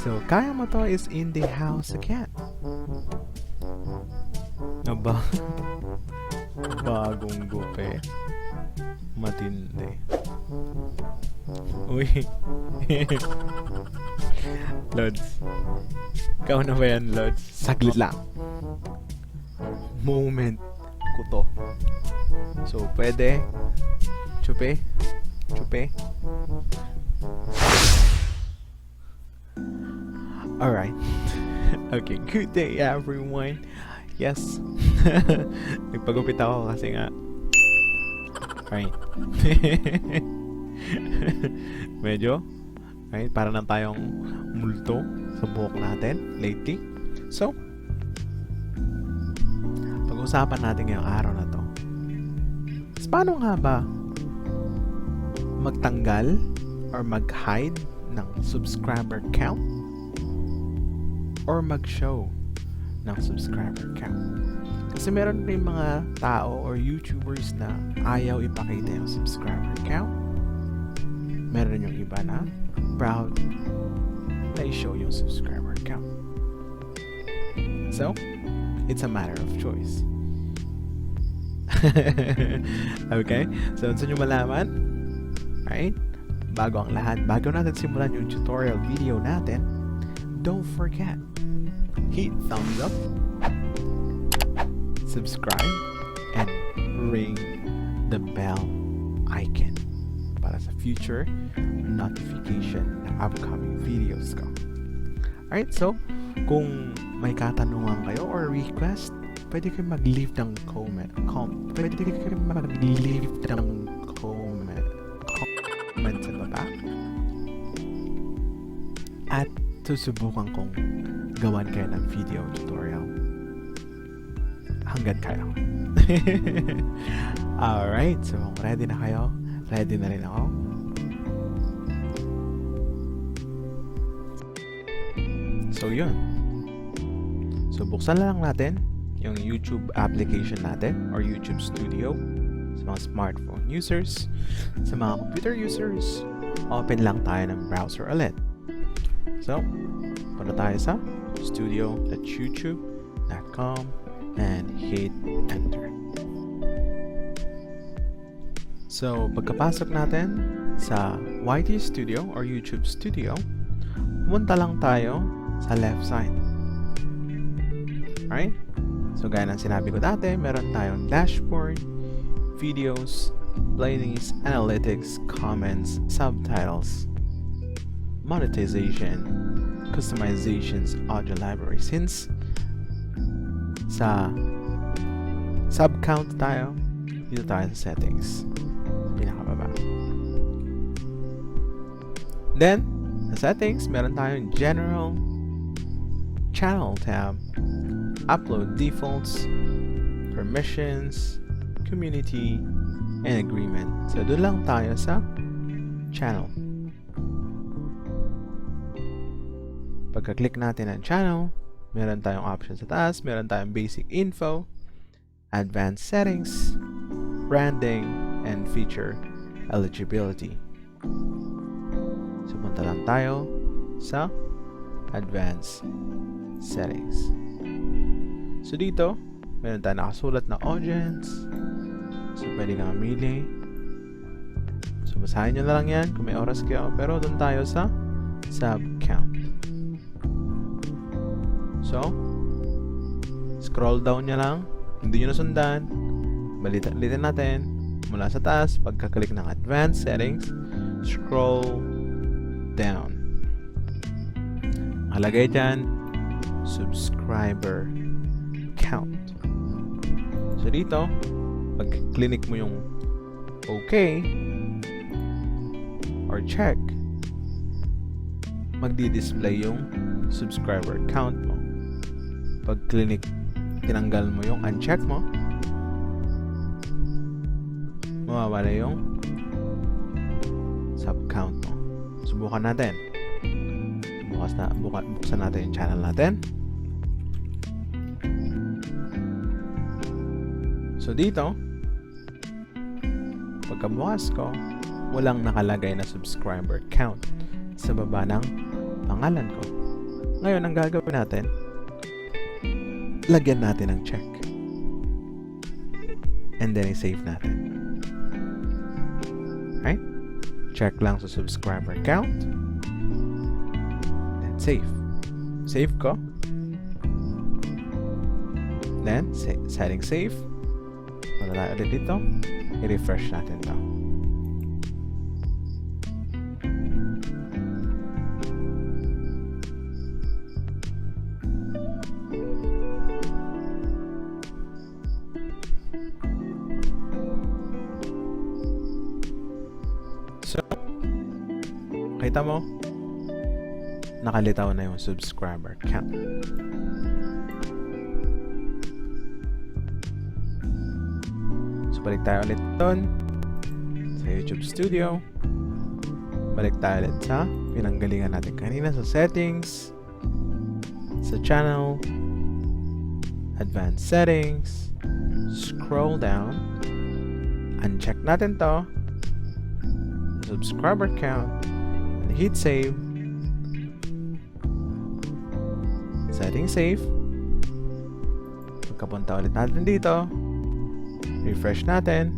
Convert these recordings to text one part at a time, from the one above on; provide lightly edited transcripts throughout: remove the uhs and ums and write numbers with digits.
So, kaya mo to is in the house again. Aba, bagong gupit. Matindi. Uy. Lods. Ikaw na ba yan, Lods? Saglit lang. Moment ko to. So, pwede. Chupe. Alright. Okay, good day everyone. Yes. Nagpagupit ako kasi nga. Right. Medyo. Right, para na tayong multo sa buhok natin lately. So, pag-usapan natin ngayong araw na to. Paano nga ba magtanggal or mag-hide ng subscriber count or mag-show ng subscriber count? Kasi meron rin mga tao or YouTubers na ayaw ipakita yung subscriber count. Meron yung iba na proud na i-show yung subscriber count. So, it's a matter of choice. Okay? So, gusto nyo malaman? Right? Bago ang lahat, bago natin simulan yung tutorial video natin, don't forget, hit thumbs up, subscribe, and ring the bell icon para sa future notification ng upcoming videos ko. Alright, so, kung may katanungan kayo or request, pwede kayo mag-leave ng comment sa baba. At susubukan kong gawan kayo ng video tutorial hanggang kaya. Alright, so ready na kayo? Ready na rin ako? So yun. So buksan lang natin yung YouTube application natin or YouTube Studio sa mga smartphone users. Sa mga computer users, open lang tayo ng browser ulit. So, punta tayo sa studio.youtube.com and hit enter. So, pagkapasok natin sa YT Studio or YouTube Studio, pumunta lang tayo sa left side. Alright? So, gaya ng sinabi ko dati, meron tayong dashboard, videos, playlists, analytics, comments, subtitles, monetization, customizations, audio library. Since sa sub-count tayo, dito tayo sa settings. Sa pinakababa. Then, sa settings, meron tayong general, channel tab, upload defaults, permissions, community, and agreement. So, doon lang tayo sa channel. Pagka-click natin ang channel, meron tayong option sa taas, meron tayong basic info, advanced settings, branding, and feature eligibility. So, punta lang tayo sa advanced settings. So, dito, meron tayong nakasulat na audience. So, pwede kang mamili. So, basahin nyo na lang yan kung may oras kayo. Pero, doon tayo sa sub count. So, scroll down nyo lang. Hindi nyo nasundan. Balitan natin. Mula sa taas, pagka-click ng advanced settings, scroll down. Nakalagay dyan, subscriber count. So dito, pag click mo yung okay or check, magdi-display yung subscriber count mo. Pag tinanggal mo yung uncheck mo, mawawala yung sub count mo. Subukan natin. Buksan natin yung channel natin. So dito, pagkabukas ko, walang nakalagay na subscriber count sa baba ng pangalan ko. Ngayon, ang gagawin natin, lagyan natin ng check. And then, i-save natin. Right? Check lang sa subscriber count. Then, save. Save ko. Then, setting save. Punta tayo ulit dito. I-refresh natin to. So, kita mo, nakalitaw na yung subscriber count. So, balik tayo ulit doon sa YouTube Studio. Balik tayo ulit sa pinanggalingan natin kanina sa settings, sa channel, advanced settings, scroll down, uncheck natin to, subscriber count, and hit save. Setting save. Pagkapunta ulit natin dito, refresh natin.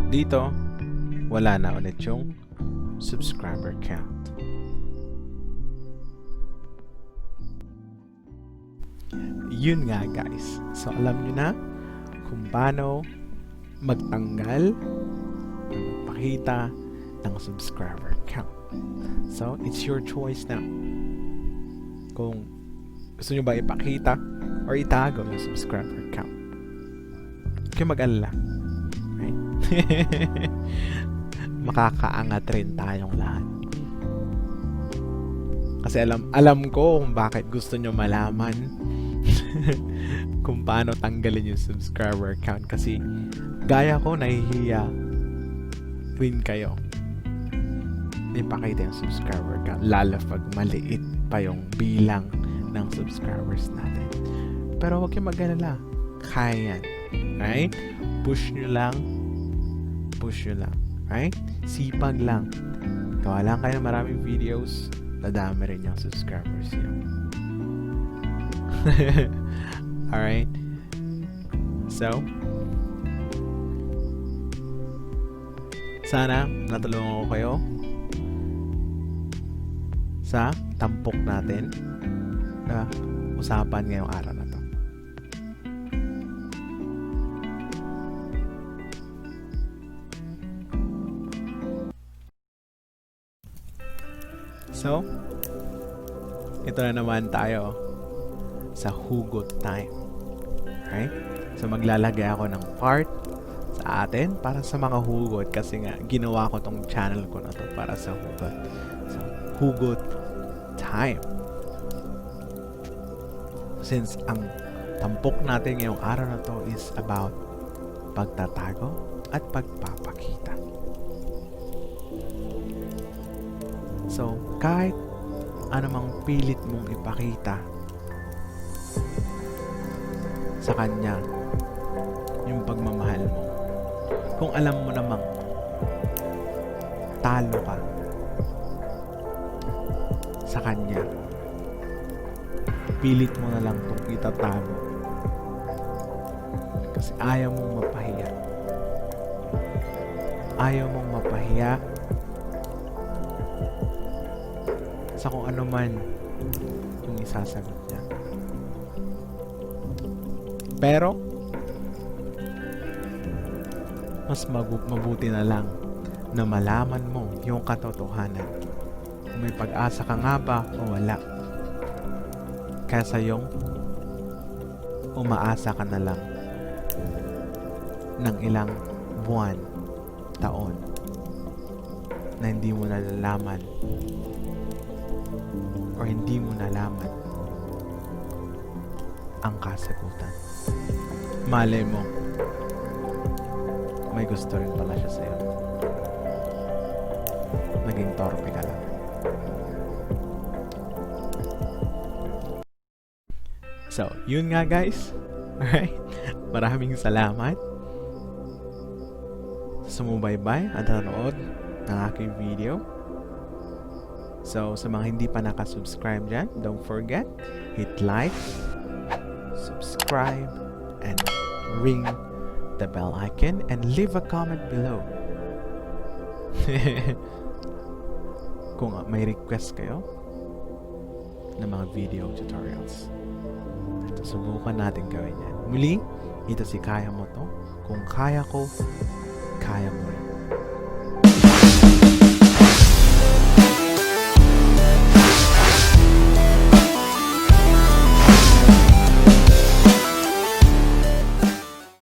Dito, wala na ulit yung subscriber count. Yun nga guys. So alam nyo na kung paano magtanggal, magpakita ng subscriber count. So it's your choice now. Kung gusto nyo ba ipakita or itago yung subscriber count. Huwag kayo mag-alala. Right? Makakaangat rin tayong lahat. Kasi alam ko kung bakit gusto nyo malaman kung paano tanggalin yung subscriber count. Kasi gaya ko, nahihiya rin kayo ipakita yung subscriber count, lalo pag maliit pa yung bilang ng subscribers natin. Pero huwag kayong mag-alala, kaya yan. Right? Push nyo lang. Right? Sipag lang. Gawa lang kayo ng maraming videos, dadami rin yung subscribers nyo. Alright? So, sana natulungan ko kayo sa tampok natin na usapan ngayong araw na to. So, ito na naman tayo sa Hugot Time. Right? So, maglalagay ako ng part sa atin para sa mga hugot kasi nga ginawa ko tong channel ko na to para sa hugot. So, Hugot Time. Since ang tampok natin ngayong araw na to is about pagtatago at pagpapakita. So, kahit anumang pilit mong ipakita sa kanya yung pagmamahal mo, kung alam mo namang talo ka sa kanya, pilit mo na lang itong itatalo kasi ayaw mong mapahiya. Ayaw mong mapahiya sa kung ano man yung isasagot niya. Pero mas mabuti na lang na malaman mo yung katotohanan. Kung may pag-asa ka nga ba o wala. Kaysa yung umaasa ka na lang ng ilang buwan, taon na hindi mo nalalaman or hindi mo nalaman ang kasagutan. Malay mo, may gusto rin pala siya sa'yo. Naging torpe ka lang. So, yun nga guys. Alright? Maraming salamat sumubaybay at nanonood ng aking video. So, sa mga hindi pa nakasubscribe dyan, don't forget, hit like, subscribe, and ring the bell icon and leave a comment below. Kung may request kayo ng mga video tutorials. Ito, subukan natin gawin yan. Muli, ito si Kaya Mo To. Kung kaya ko, kaya mo rin.